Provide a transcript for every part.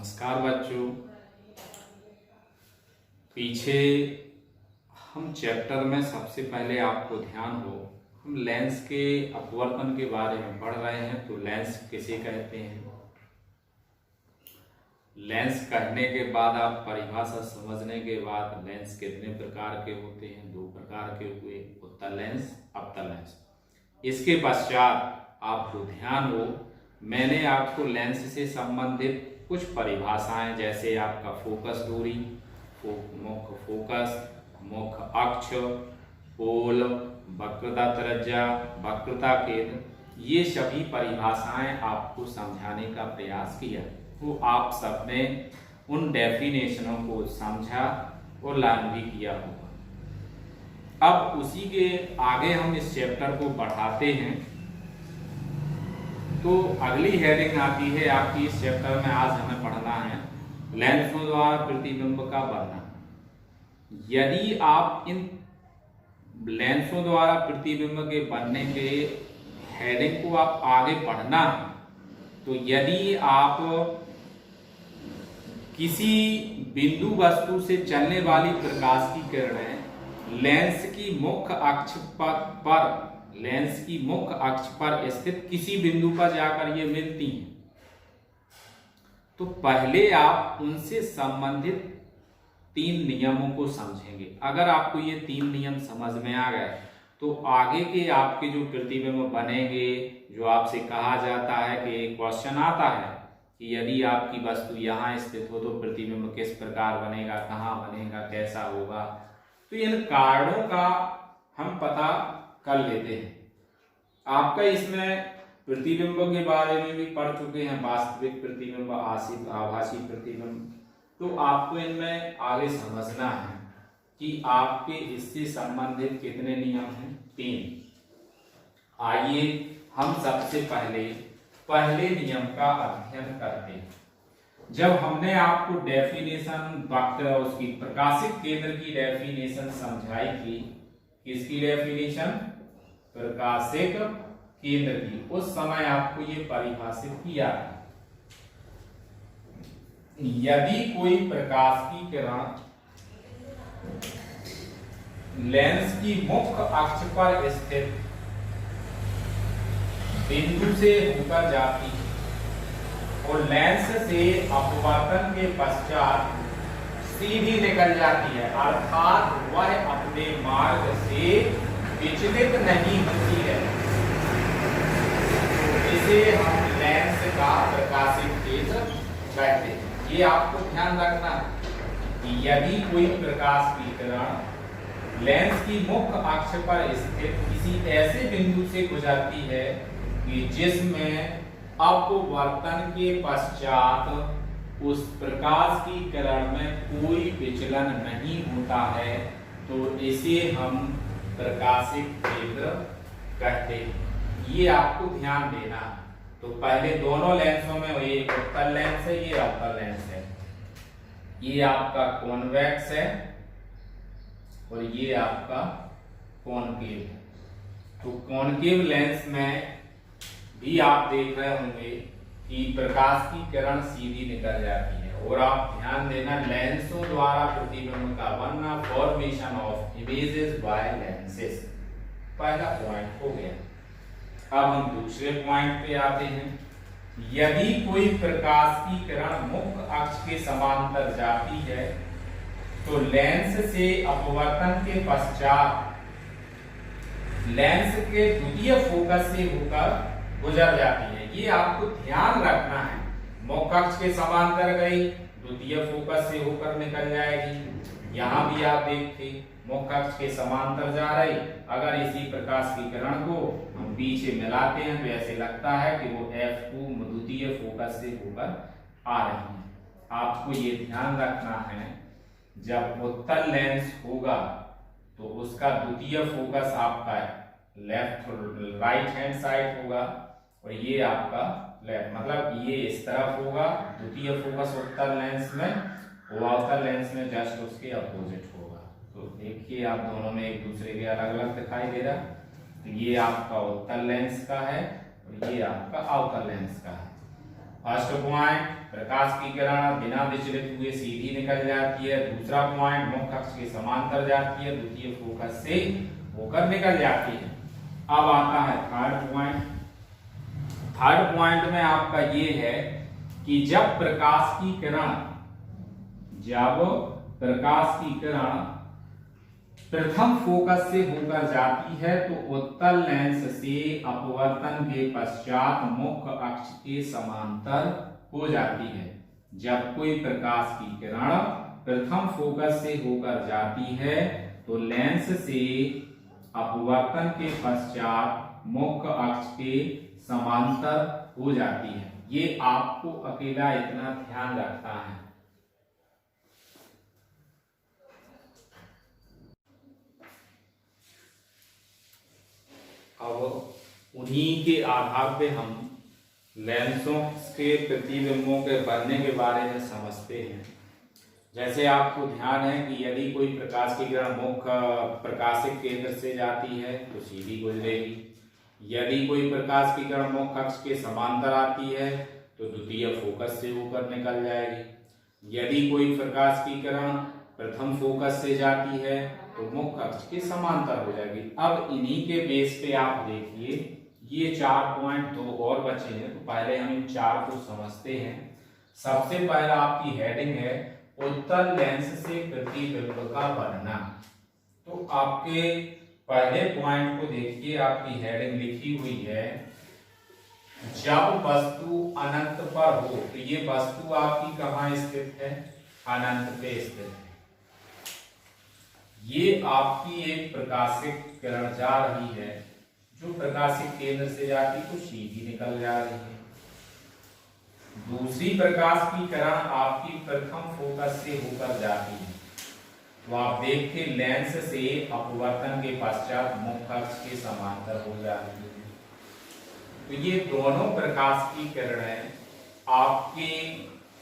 नमस्कार बच्चों। पीछे हम चैप्टर में सबसे पहले आपको ध्यान हो हम लेंस के अपवर्तन के बारे में पढ़ रहे हैं। तो लेंस किसे कहते हैं, लेंस कहने के बाद आप परिभाषा समझने के बाद लेंस कितने प्रकार के होते हैं, दो प्रकार के हुए, उत्तल लेंस अवतल लेंस। इसके पश्चात आपको ध्यान हो मैंने आपको लेंस से संबंधित कुछ परिभाषाएं जैसे आपका फोकस दूरी, मुख्य फोकस, मुख्य अक्ष, पोल, वक्रता त्रिज्या, वक्रता केंद्र, ये सभी परिभाषाएं आपको समझाने का प्रयास किया। तो आप सबने उन डेफिनेशनों को समझा और लर्न भी किया होगा। अब उसी के आगे हम इस चैप्टर को बढ़ाते हैं। तो अगली हेडिंग आती है आपकी इस चैप्टर में, आज हमें पढ़ना है लेंसों द्वारा प्रतिबिंब का वर्णन। यदि आप इन लेंसों द्वारा प्रतिबिंब के बनने के हेडिंग को आप आगे पढ़ना है, तो यदि आप किसी बिंदु वस्तु से चलने वाली प्रकाश की किरणें लेंस की मुख्य अक्ष पर स्थित किसी बिंदु पर जाकर ये मिलती हैं, तो पहले आप उनसे संबंधित 3 नियमों को समझेंगे। अगर आपको ये 3 नियम समझ में आ गए तो आगे के आपके जो प्रतिबिंब बनेंगे, जो आपसे कहा जाता है कि एक क्वेश्चन आता है कि यदि आपकी वस्तु यहाँ स्थित हो तो प्रतिबिंब किस प्रकार बनेगा, कहाँ बनेगा, कैसा होगा, तो इन कारणों का हम पता कर लेते हैं। आपका इसमें प्रतिबिंब के बारे में भी पढ़ चुके हैं, वास्तविक प्रतिबिंब, आभासी प्रतिबिंब। तो आपको इनमें आगे समझना है कि आपके इससे संबंधित कितने नियम हैं, 3। आइए हम सबसे पहले नियम का अध्ययन करते हैं। जब हमने आपको डेफिनेशन वक्र और उसकी प्रकाशित केंद्र की डेफिनेशन समझाई थी, किसकी डेफिनेशन, प्रकाशित केंद्र की, उस समय आपको ये परिभाषित किया है। यदि कोई प्रकाश की किरण लेंस की मुख्य अक्ष पर स्थित बिंदु से होकर जाती है और लेंस से अपवर्तन के पश्चात सीधी निकल जाती है, अर्थात वह अपने मार्ग से विचलित नहीं होती है, तो इसे हम लेंस का प्रकाशित केंद्र कहते हैं। ये आपको ध्यान रखना है कि यदि कोई प्रकाश की किरण लेंस की मुख्य अक्ष पर स्थित किसी ऐसे बिंदु से गुजरती है कि जिसमें अपवर्तन के पश्चात उस प्रकाश की किरण में कोई विचलन नहीं होता है, तो इसे हम प्रकाशित केंद्र कहते हैं। ये आपको ध्यान देना। तो पहले दोनों लेंसों में, ये उत्तल लेंस है, ये अवतल लेंस है, ये आपका कॉन्वेक्स है और ये आपका कॉनकेव है। तो कॉनकेव लेंस में भी आप देख रहे होंगे कि प्रकाश की किरण सीधी निकल जाती है। और आप ध्यान देना, लेंसों द्वारा प्रतिबिंब का बनना, formation of images bye lenses, पहला पॉइंट हो गया। अब हम दूसरे पॉइंट पे आते हैं। यदि कोई प्रकाश की किरण मुख्य अक्ष के समांतर जाती है तो लेंस से अपवर्तन के पश्चात लेंस के द्वितीय फोकस से होकर गुजर जाती है। ये आपको ध्यान रखना है, मुख्य अक्ष के समांतर गई, द्वितीय फोकस से होकर निकल जाएगी। यहाँ भी आप देखते मुख्य अक्ष के समांतर जा रही, अगर इसी प्रकाश की किरण को हम पीछे मिलाते हैं तो ऐसे लगता है कि वो F2 द्वितीय फोकस से होकर आ रही है। आपको ये ध्यान रखना है, जब उत्तल लेंस होगा तो उसका द्वितीय फोकस आपका लेफ्ट राइट हैंड साइड होगा और ये आपका लेफ्ट, मतलब ये इस तरफ होगा द्वितीय फोकस उत्तल लेंस में, और अवतल लेंस में जस्ट उसके अपोजिट होगा। तो देखिए आप दोनों में एक दूसरे के अलग अलग दिखाई दे रहा। तो ये आपका उत्तल लेंस का है और ये आपका अवतल लेंस का है। फर्स्ट पॉइंट, प्रकाश की किरण बिना विचलित हुए सीधी निकल जाती है। दूसरा पॉइंट, मुख्य अक्ष के समांतर जाती है, द्वितीय फोकस से होकर निकल जाती है। अब आता है थर्ड पॉइंट। थर्ड पॉइंट में आपका ये है कि जब प्रकाश की किरण प्रथम फोकस से होकर जाती है तो उत्तल लेंस से अपवर्तन के पश्चात मुख्य अक्ष के समांतर हो जाती है। जब कोई प्रकाश की किरण प्रथम फोकस से होकर जाती है तो लेंस से अपवर्तन के पश्चात मुख्य अक्ष के समांतर हो जाती है। ये आपको अकेला इतना ध्यान रखना है। अब उन्हीं के आधार पे हम लेंसों के प्रतिबिंबों के बनने के बारे में समझते हैं। जैसे आपको ध्यान है कि यदि कोई प्रकाश की किरण मुख्य प्रकाशिक केंद्र से जाती है तो सीधी गुजरेगी। यदि कोई प्रकाश की किरण मुख्य अक्ष के समांतर आती है तो द्वितीय फोकस से होकर निकल जाएगी। यदि कोई प्रकाश की किरण प्रथम फोकस से जाती है तो मुख्य अक्ष के समांतर हो जाएगी। अब इन्हीं के बेस पे आप देखिए, ये 4 पॉइंट 2 और बचे हैं, तो पहले हम इन 4 को समझते हैं। सबसे पहला आपकी हेडिंग है उत्तल लेंस से प्रतिबिंब का बनना। तो आपके पहले पॉइंट को देखिए, आपकी हेडिंग लिखी हुई है जब वस्तु अनंत पर हो। तो ये वस्तु आपकी कहाँ स्थित है? अनंत पे स्थित है। ये आपकी एक प्रकाशिक किरण जा रही है, जो प्रकाशिक केंद्र से जाती तो सीधी निकल जा रही है। दूसरी प्रकाश की किरण आपकी प्रथम फोकस से होकर जाती है, तो आप देखिए लेंस से अपवर्तन के पश्चात मुख्य अक्ष के समांतर हो जाती है। तो ये दोनों प्रकाश की किरणें आपके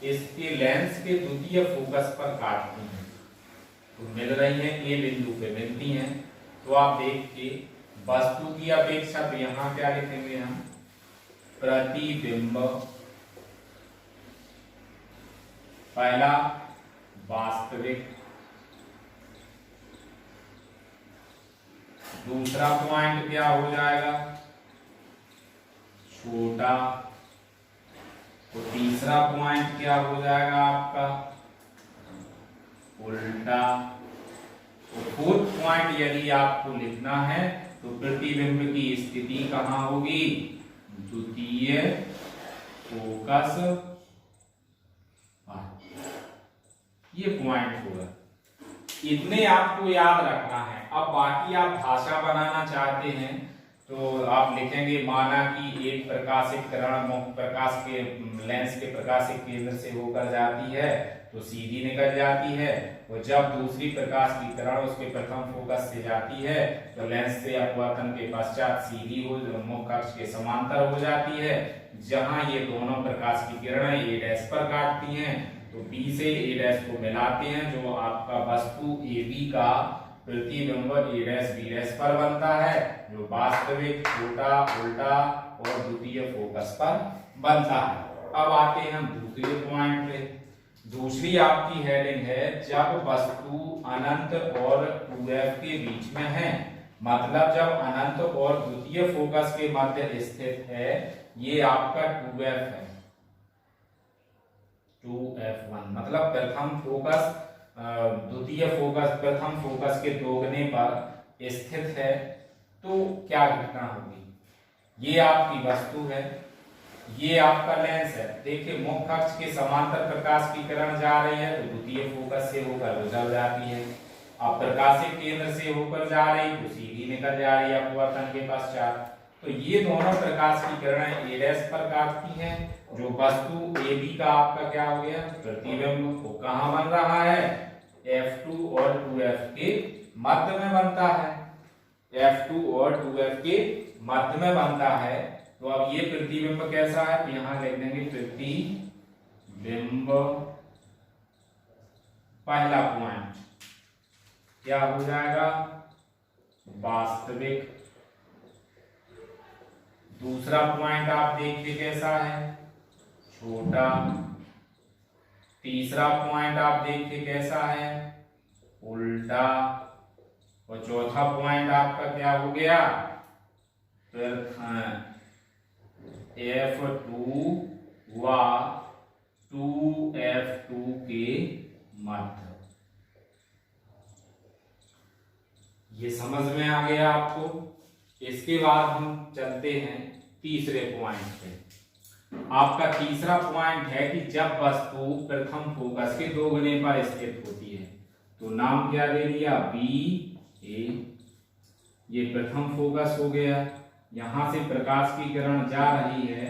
इसके लेंस के द्वितीय फोकस पर काटती हैं, तो मिल रही हैं, ए बिंदु पे मिलती हैं। तो आप देखिए वस्तु की अपेक्षा, तो यहां क्या लिखेंगे हम? प्रतिबिंब। पहला वास्तविक, दूसरा पॉइंट क्या हो जाएगा? छोटा। तो तीसरा पॉइंट क्या हो जाएगा आपका? उल्टा। तो फोर्थ पॉइंट यदि आपको लिखना है तो प्रतिबिंब की स्थिति कहां होगी? द्वितीय फोकस। ये पॉइंट होगा। इतने आपको याद रखना है। अब बाकी आप भाषा बनाना चाहते हैं तो आप लिखेंगे माना कि एक प्रकाशिक किरण मुख्य प्रकाश के लेंस के प्रकाशिक केंद्र से होकर जाती है तो सीधी निकल जाती है, और जब दूसरी प्रकाश की किरण उसके प्रथम फोकस से जाती है तो लेंस से अपवर्तन के पश्चात सीधी हो मुख्य अक्ष के समांतर हो जाती है। जहां ये दोनों प्रकाश की किरणें ए डैश पर काटती हैं तो बी से ए डैश को मिलाते हैं, जो आपका वस्तु ए बी का प्रतिबिंब ए डैश बी डैश पर बनता है, जो वास्तविक, छोटा, उल्टा और द्वितीय फोकस पर बनता है। अब आते हैं हम दूसरे पॉइंट पे। दूसरी आपकी हेडिंग है जब वस्तु अनंत और 2f के बीच में है, मतलब जब अनंत और द्वितीय फोकस के मध्य स्थित है। ये आपका 2f है, 2f1 मतलब प्रथम फोकस द्वितीय फोकस प्रथम फोकस के दोगुने पर स्थित है। तो क्या घटना होगी? ये आपकी वस्तु है, ये आपका लेंस है। देखिए मुख्य अक्ष के समांतर प्रकाश की किरण जा रही है तो द्वितीय फोकस से होकर गुजर जाती है। अब प्रकाशिक केंद्र से होकर जा रही तो सीधी निकल जा रही है अपवर्तन के पश्चात। तो ये दोनों प्रकाश की किरणें ए डैश पर काटती हैं, जो वस्तु ए बी का आपका क्या हो गया? प्रतिबिंब। वो कहाँ बन रहा है? F2 और 2f के मध्य में बनता है। F2 और 2f के मध्य में बनता है। तो अब ये प्रतिबिंब कैसा है? तो यहां लिख देंगे प्रतिबिंब। पहला पॉइंट क्या हो जाएगा? वास्तविक। दूसरा पॉइंट आप देखिए कैसा है? छोटा। तीसरा पॉइंट आप देखिए कैसा है, उल्टा। और चौथा पॉइंट आपका क्या हो गया, F2 व 2F2 के मध्य। ये समझ में आ गया आपको। इसके बाद हम चलते हैं तीसरे पॉइंट पे। आपका तीसरा पॉइंट है कि जब वस्तु प्रथम फोकस के 2 गुने पर स्थित होती है, तो नाम क्या दे दिया, बी ए। ये प्रथम फोकस हो गया। यहां से प्रकाश की किरण जा रही है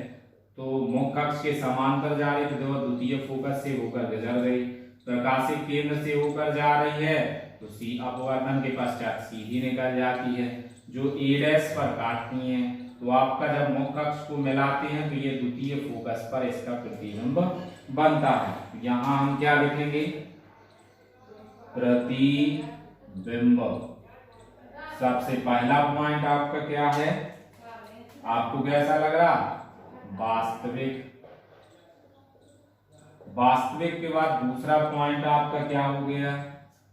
तो मुख्य अक्ष के समांतर जा रही, तो द्वितीय फोकस से होकर गुजर गई। प्रकाशित केंद्र से होकर जा रही है तो सी अपवर्तन के पश्चात सीधी निकल जाती है, जो ए' पर काटती है। तो आपका जब मुख्य अक्ष को मिलाते हैं तो ये द्वितीय फोकस पर इसका प्रतिबिंब बनता है। यहाँ हम क्या लिखेंगे, प्रतिबिंब। सबसे पहला पॉइंट आपका क्या है, आपको कैसा लग रहा, वास्तविक। वास्तविक के बाद दूसरा पॉइंट आपका क्या हो गया,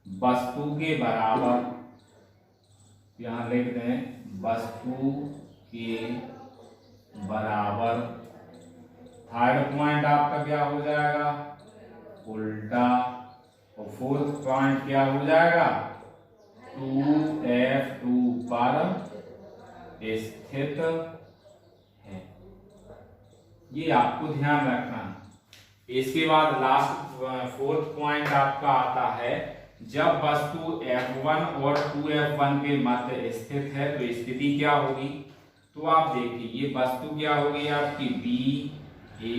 वस्तु के बराबर। यहां लिख दें वस्तु के बराबर। थर्ड पॉइंट आपका क्या हो जाएगा, उल्टा। और फोर्थ पॉइंट क्या हो जाएगा, 2F2 पर स्थित है। ये आपको ध्यान रखना। इसके बाद लास्ट फोर्थ पॉइंट आपका आता है, जब वस्तु F1 और 2F1 के मध्य स्थित है तो स्थिति क्या होगी। तो आप देखिए ये वस्तु क्या होगी आपकी बी ए।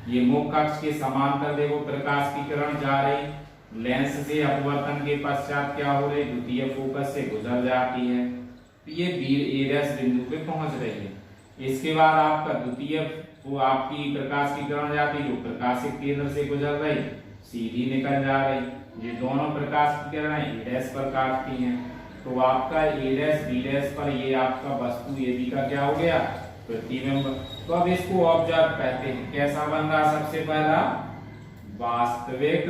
ये मुख्य अक्ष के समांतर देखो प्रकाश की किरण जा रही, लेंस से अपवर्तन के पश्चात क्या हो रही, द्वितीय फोकस से गुजर जाती है, तो ये A' बिंदु पे पहुंच रही है। इसके बाद आपका द्वितीय वो आपकी प्रकाश की किरण जाती है, जो प्रकाशित केंद्र से गुजर रही सीधी निकल जा रही। ये दोनों प्रकाश की किरणें A' पर काटती हैं, तो आपका A' B' पर ये आपका वस्तु AB का क्या हो गया, प्रतिबिंब। तो अब इसको ऑब्जर्व कहते हैं। कैसा बन रहा, सबसे पहला वास्तविक।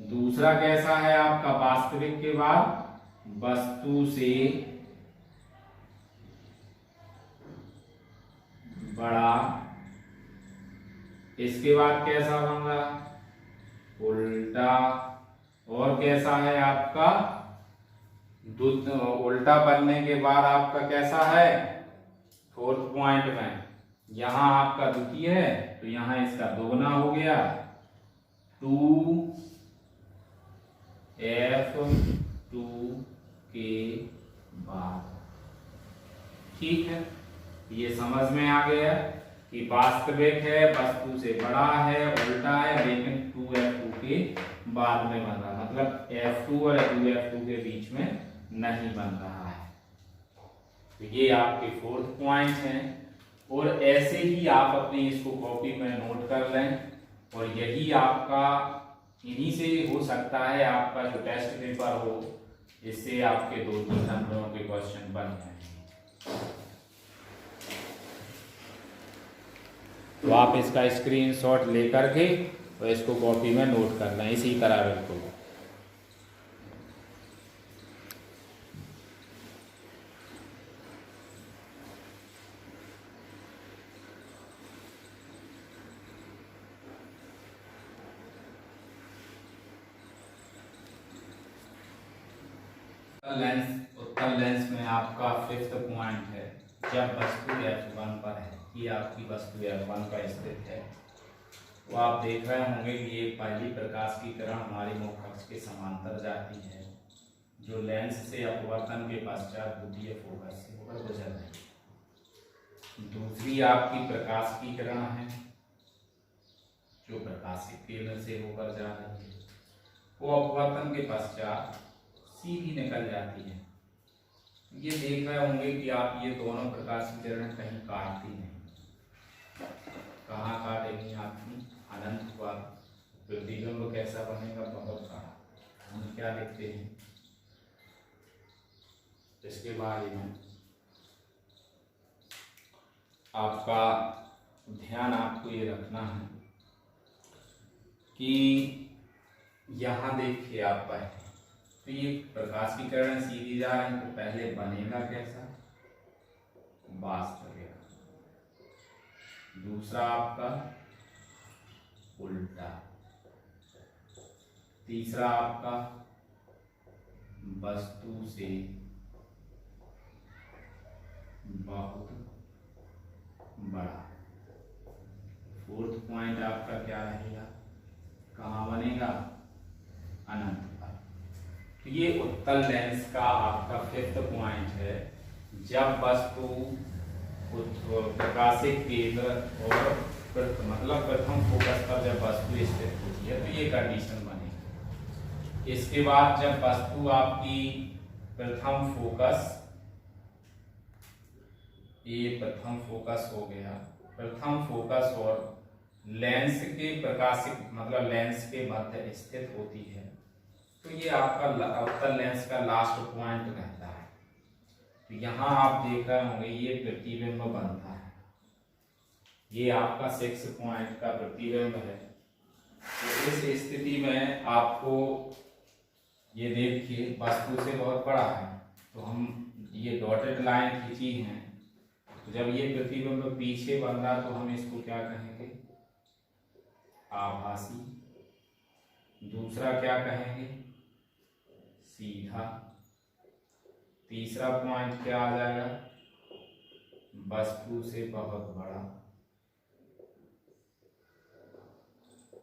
दूसरा कैसा है आपका, वास्तविक के बाद वस्तु से बड़ा। इसके बाद कैसा बन रहा, उल्टा। और कैसा है आपका, उल्टा बनने के बाद आपका कैसा है, फोर्थ पॉइंट में यहां आपका द्वितीय है तो यहां इसका दोगुना हो गया, 2F2 के बाद। ठीक है, ये समझ में आ गया कि वास्तविक है, वस्तु से बड़ा है, उल्टा है, लेकिन 2F2 के बाद में बन रहा, मतलब F2 और 2F2 के बीच में नहीं बन रहा है। तो ये आपके फोर्थ पॉइंट हैं। और ऐसे ही आप अपनी इसको कॉपी में नोट कर लें, और यही आपका, इन्हीं से हो सकता है आपका जो टेस्ट पेपर हो, इससे आपके 2-3 नंबरों के क्वेश्चन बन जाएंगे। तो आप इसका स्क्रीनशॉट लेकर के और इसको कॉपी में नोट कर लें इसी तरह बिल्कुल। उत्तल लेंस में आपका फिफ्थ पॉइंट है, जब वस्तु F1 पर है, ये आपकी वस्तु F1 पर स्थित है, तो आप देख रहे होंगे कि ये पहली प्रकाश की किरण हमारी मुख्य अक्ष के समांतर जाती है, जो लेंस से अपवर्तन के पश्चात द्वितीय फोकस से होकर गुजर रही है। दूसरी आपकी प्रकाश की किरण है, जो प्रकाशित केंद्र से होकर जा रही है, वो अपवर्तन के पश्चात सीधी निकल जाती है। ये देख रहे होंगे कि आप ये दोनों प्रकाश की किरणें कहीं काटती नहीं। कहाँ काटेंगी आपकी, अनंत पर। प्रतिबिंब कैसा बनेगा, बहुत बड़ा। हम क्या लिखते हैं इसके बारे में, आपका ध्यान आपको ये रखना है कि यहाँ देखिए आप पहले तो ये प्रकाश की किरण सीधी जा रही है, तो पहले बनेगा कैसा, वास्तव रेखा। दूसरा आपका उल्टा, तीसरा आपका वस्तु से बहुत बड़ा। फोर्थ पॉइंट आपका क्या रहेगा, कहाँ बनेगा, अनंत पर। तो ये उत्तल लेंस का आपका फिफ्थ पॉइंट है। जब वस्तु प्रकाशिक केंद्र और मतलब प्रथम फोकस पर जब वस्तु स्थित होती है तो ये कंडीशन बनेगी। इसके बाद जब वस्तु आपकी प्रथम फोकस, ये प्रथम फोकस हो गया, प्रथम फोकस और लेंस के प्रकाशिक मतलब लेंस के मध्य स्थित होती है, तो ये आपका उत्तल लेंस का लास्ट पॉइंट रहता है। तो यहाँ आप देख रहे होंगे ये प्रतिबिंब बनता है, ये आपका 6 पॉइंट का प्रतिबिंब है। तो इस स्थिति में आपको ये देखिए वस्तु से बहुत बड़ा है, तो हम ये डॉटेड लाइन खींची है, तो जब ये प्रतिबिंब पीछे बन रहा तो हम इसको क्या कहेंगे, आभासी। दूसरा क्या कहेंगे, सीधा। तीसरा पॉइंट क्या आ जाएगा, वस्तु से बहुत बड़ा।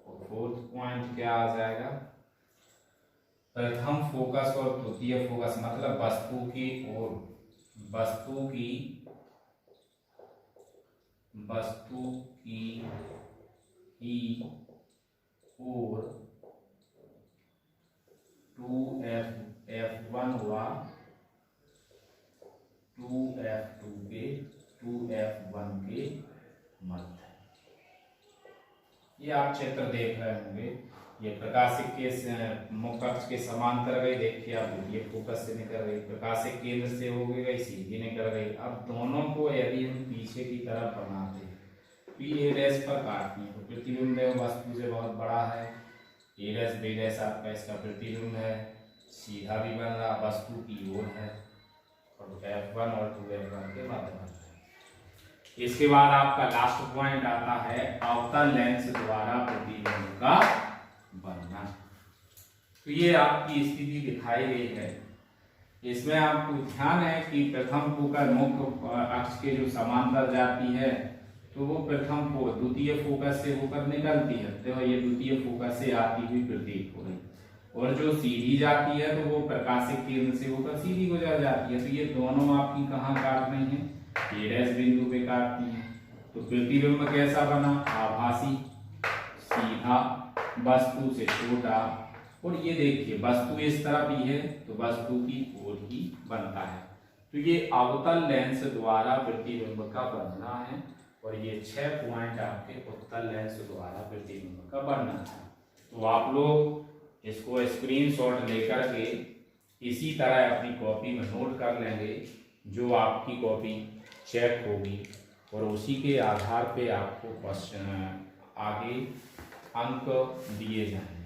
और फोर्थ पॉइंट क्या आ जाएगा, प्रथम फोकस और द्वितीय फोकस मतलब वस्तु की ओर, वस्तु की ही ओर 2f1 हुआ 2f2 के 2f1 के मध्य। ये आप चित्र देख रहे होंगे, ये प्रकाशिक के मुख्य अक्ष के समांतर गई, देखिए आप द्वितीय फोकस से निकल गई, प्रकाशिक केंद्र से हो गई सीधी निकल गई। अब दोनों को यदि हम पीछे की तरफ बनाते हैं, पी ए डैश पर काटनी है, तो प्रतिबिंब वस्तु से बहुत बड़ा है, ए डैश बी डैश आपका इसका प्रतिबिंब है, सीधा भी बन रहा, वस्तु की ओर है, और F1 और 2F1 के मध्य बन रहा है। इसके बाद आपका लास्ट पॉइंट आता है अवतल लेंस द्वारा प्रतिबिंब का बनना। तो ये आपकी स्थिति दिखाई गई है। इसमें आपको ध्यान है कि प्रथम फोकस मुख्य अक्ष के जो समांतर जाती है तो वो प्रथम द्वितीय फोकस से होकर निकलती है, तो ये द्वितीय फोकस से आती हुई प्रतीत हो रही, और जो सीधी जाती है तो वो प्रकाशिक केंद्र से होकर सीधी गुजर जाती है। तो ये दोनों आपकी कहाँ काट रही हैं, ए डैश बिंदु पे काटती हैं। तो प्रतिबिंब कैसा बना, आभासी, सीधा, वस्तु से छोटा, और ये देखिए वस्तु इस तरफ ही है तो वस्तु की ओर ही बनता है। तो ये अवतल लेंस द्वारा प्रतिबिंब का बनना है, और ये 6 पॉइंट आपके उत्तल लेंस द्वारा प्रतिबिंब का बनना है। तो आप लोग इसको स्क्रीनशॉट लेकर के इसी तरह अपनी कॉपी में नोट कर लेंगे, जो आपकी कॉपी चेक होगी, और उसी के आधार पे आपको क्वेश्चन आगे अंक दिए जाएंगे।